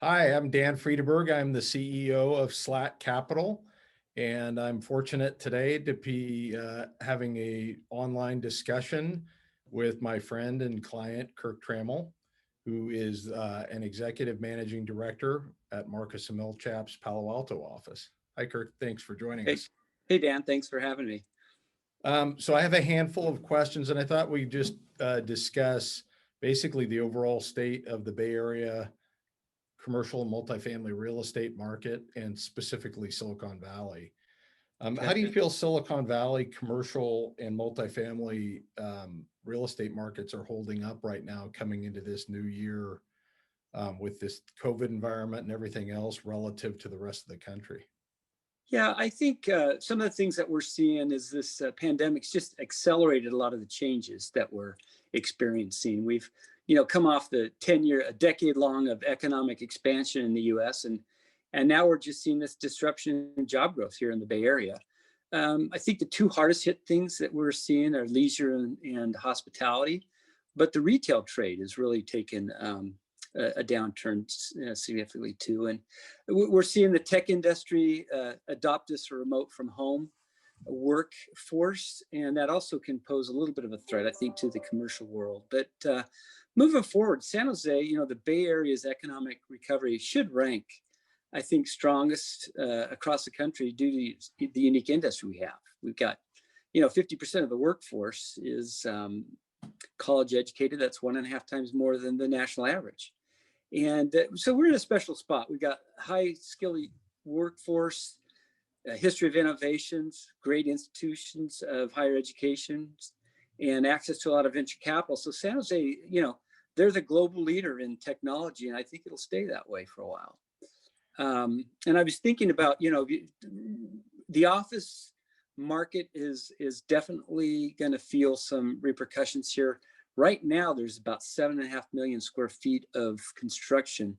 Hi, I'm Dan Friedeberg. I'm the CEO of Slatt Capital, and I'm fortunate today to be having a online discussion with my friend and client, Kirk Trammell, who is an executive managing director at Marcus Millichap's Palo Alto office. Hi, Kirk. Thanks for joining Hey, us. hey Dan, thanks for having me. So I have a handful of questions, and I thought we'd just discuss basically the overall state of the Bay Area commercial and multifamily real estate market, and specifically Silicon Valley. How Okay. do you feel Silicon Valley commercial and multifamily real estate markets are holding up right now coming into this new year with this COVID environment and everything else relative to the rest of the country? Yeah, I think some of the things that we're seeing is this pandemic's just accelerated a lot of the changes that we're experiencing. We've, come off the 10-year, a decade long of economic expansion in the U.S. and now we're just seeing this disruption in job growth here in the Bay Area. I think the two hardest hit things that we're seeing are leisure and hospitality, but the retail trade has really taken a downturn significantly too. And we're seeing the tech industry adopt this remote from home workforce, and that also can pose a little bit of a threat, I think, to the commercial world. But moving forward, San Jose, the Bay Area's economic recovery should rank, I think, strongest across the country due to the unique industry we have. We've got, 50% of the workforce is college educated. That's 1.5 times more than the national average. And so we're in a special spot. We've got high skilled workforce, a history of innovations, great institutions of higher education, and access to a lot of venture capital. So San Jose, they're the global leader in technology, and I think it'll stay that way for a while. And I was thinking about, the office market is definitely going to feel some repercussions here. Right now, there's about 7.5 million square feet of construction,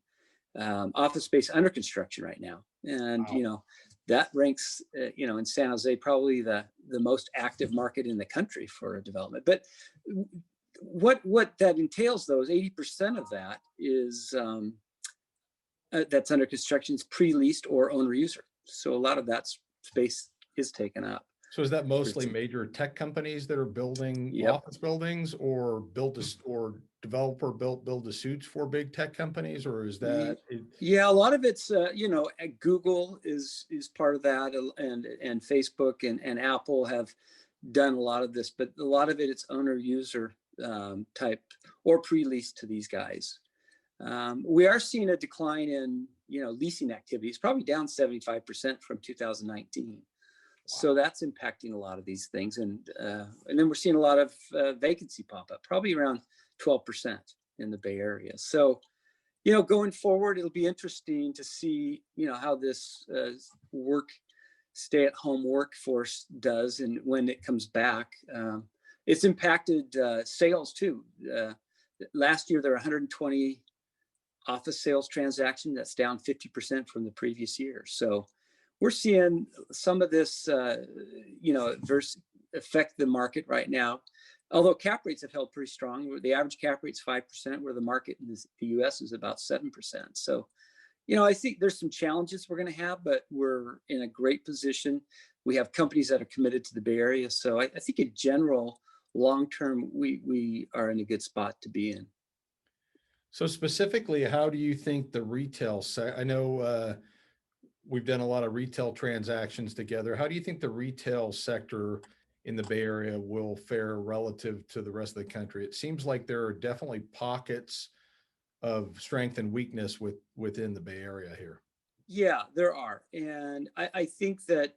office space under construction right now. And, Wow. that ranks, in San Jose, probably the most active market in the country for a development. But what that entails, though, is 80% of that is that's under construction is pre-leased or owner user. So a lot of that space is taken up. So is that mostly major tech companies that are building Yep. office buildings, or or developer build to suits for big tech companies, or is that Yeah, a lot of it's Google is part of that, and Facebook and Apple have done a lot of this, but a lot of it's owner user type or pre-leased to these guys. We are seeing a decline in leasing activities, probably down 75% from 2019. So that's impacting a lot of these things, and then we're seeing a lot of vacancy pop up, probably around 12% in the Bay Area. So, going forward, it'll be interesting to see how this stay-at-home workforce does, and when it comes back. It's impacted sales too. Last year there were 120 office sales transactions. That's down 50% from the previous year. So we're seeing some of this, adverse affect the market right now. Although cap rates have held pretty strong. The average cap rate's 5%, where the market in the U.S. is about 7%. So, I think there's some challenges we're going to have, but we're in a great position. We have companies that are committed to the Bay Area. So I think in general, long-term, we are in a good spot to be in. So specifically, how do you think the retail I know we've done a lot of retail transactions together. How do you think the retail sector in the Bay Area will fare relative to the rest of the country? It seems like there are definitely pockets of strength and weakness within the Bay Area here. Yeah, there are. And I think that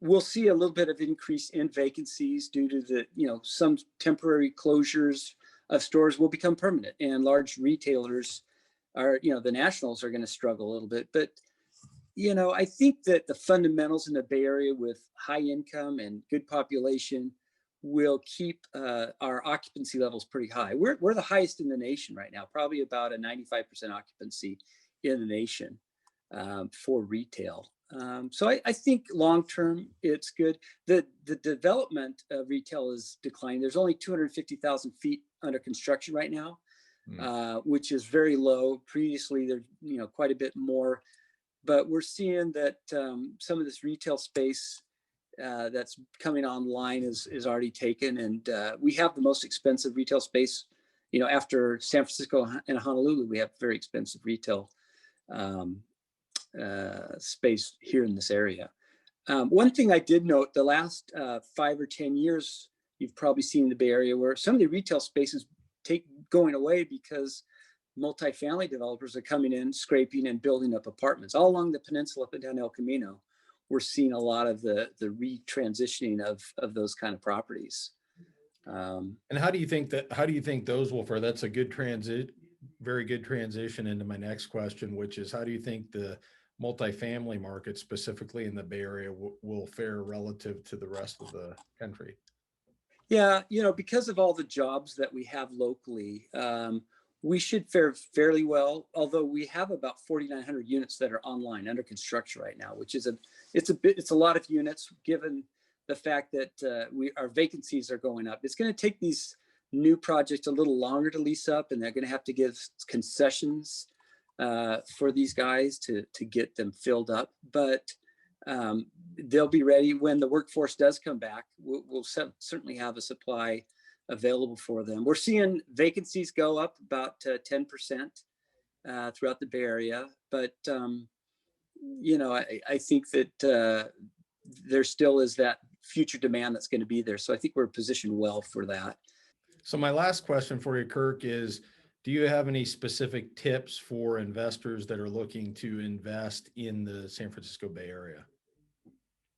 we'll see a little bit of increase in vacancies due to some temporary closures of stores will become permanent, and large retailers are, the nationals are going to struggle a little bit. But, I think that the fundamentals in the Bay Area with high income and good population will keep our occupancy levels pretty high. We're the highest in the nation right now, probably about a 95% occupancy in the nation for retail. So I think long-term it's good. The development of retail is declining. There's only 250,000 feet under construction right now. which is very low. Previously, there's quite a bit more, but we're seeing that some of this retail space that's coming online is already taken, and we have the most expensive retail space. After San Francisco and Honolulu, we have very expensive retail space here in this area. One thing I did note, the last 5 or 10 years, you've probably seen in the Bay Area where some of the retail spaces going away because multifamily developers are coming in, scraping and building up apartments. All along the peninsula up and down El Camino, we're seeing a lot of the retransitioning of those kind of properties. And how do you think those will fare? That's a good very good transition into my next question, which is how do you think the multifamily market, specifically in the Bay Area, will fare relative to the rest of the country? Yeah, because of all the jobs that we have locally, we should fare fairly well. Although we have about 4,900 units that are online under construction right now, which is it's a lot of units given the fact that our vacancies are going up. It's going to take these new projects a little longer to lease up, and they're going to have to give concessions for these guys to get them filled up. But they'll be ready when the workforce does come back. We'll certainly have a supply available for them. We're seeing vacancies go up about 10% throughout the Bay Area, but I think that there still is that future demand that's going to be there. So I think we're positioned well for that. So my last question for you, Kirk, is do you have any specific tips for investors that are looking to invest in the San Francisco Bay Area?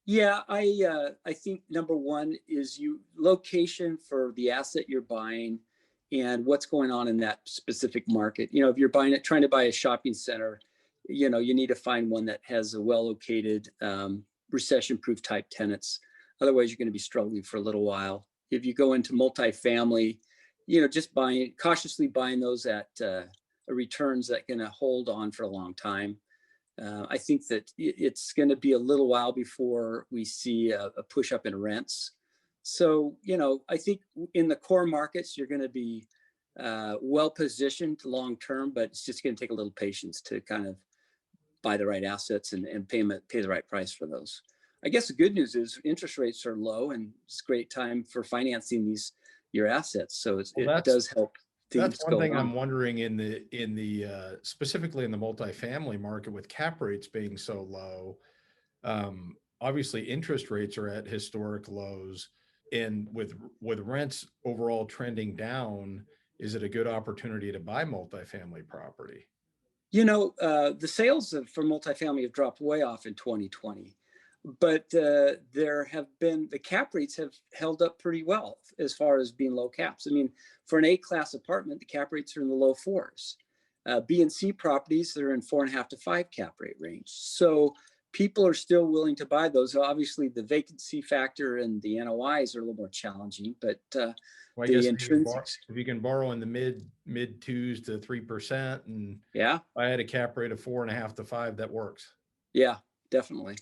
Yeah, I think number one is location for the asset you're buying and what's going on in that specific market. If you're trying to buy a shopping center, you need to find one that has a well-located, recession-proof type tenants. Otherwise, you're going to be struggling for a little while. If you go into multifamily, just cautiously buying those at returns that can hold on for a long time. I think that it's going to be a little while before we see a push up in rents. So, I think in the core markets, you're going to be well positioned long term, but it's just going to take a little patience to kind of buy the right assets and pay the right price for those. I guess the good news is interest rates are low, and it's a great time for financing your assets. So it does help. That's one thing I'm wondering in the specifically in the multifamily market with cap rates being so low. Obviously, interest rates are at historic lows, and with rents overall trending down, is it a good opportunity to buy multifamily property? The sales for multifamily have dropped way off in 2020, but the cap rates have held up pretty well as far as being low caps. I mean, for an A-class apartment, the cap rates are in the low 4s. B and C properties, they're in 4.5 to 5 cap rate range. So people are still willing to buy those. Obviously, the vacancy factor and the NOIs are a little more challenging, but well, I guess if you can borrow in the mid 2s to 3%, and yeah, I had a cap rate of 4.5 to 5, that works. Yeah, definitely.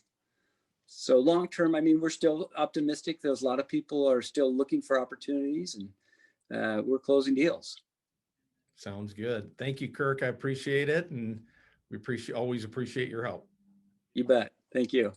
So long term, I mean, we're still optimistic. There's a lot of people are still looking for opportunities, and we're closing deals. Sounds good. Thank you, Kirk. I appreciate it, and we always appreciate your help. You bet. Thank you.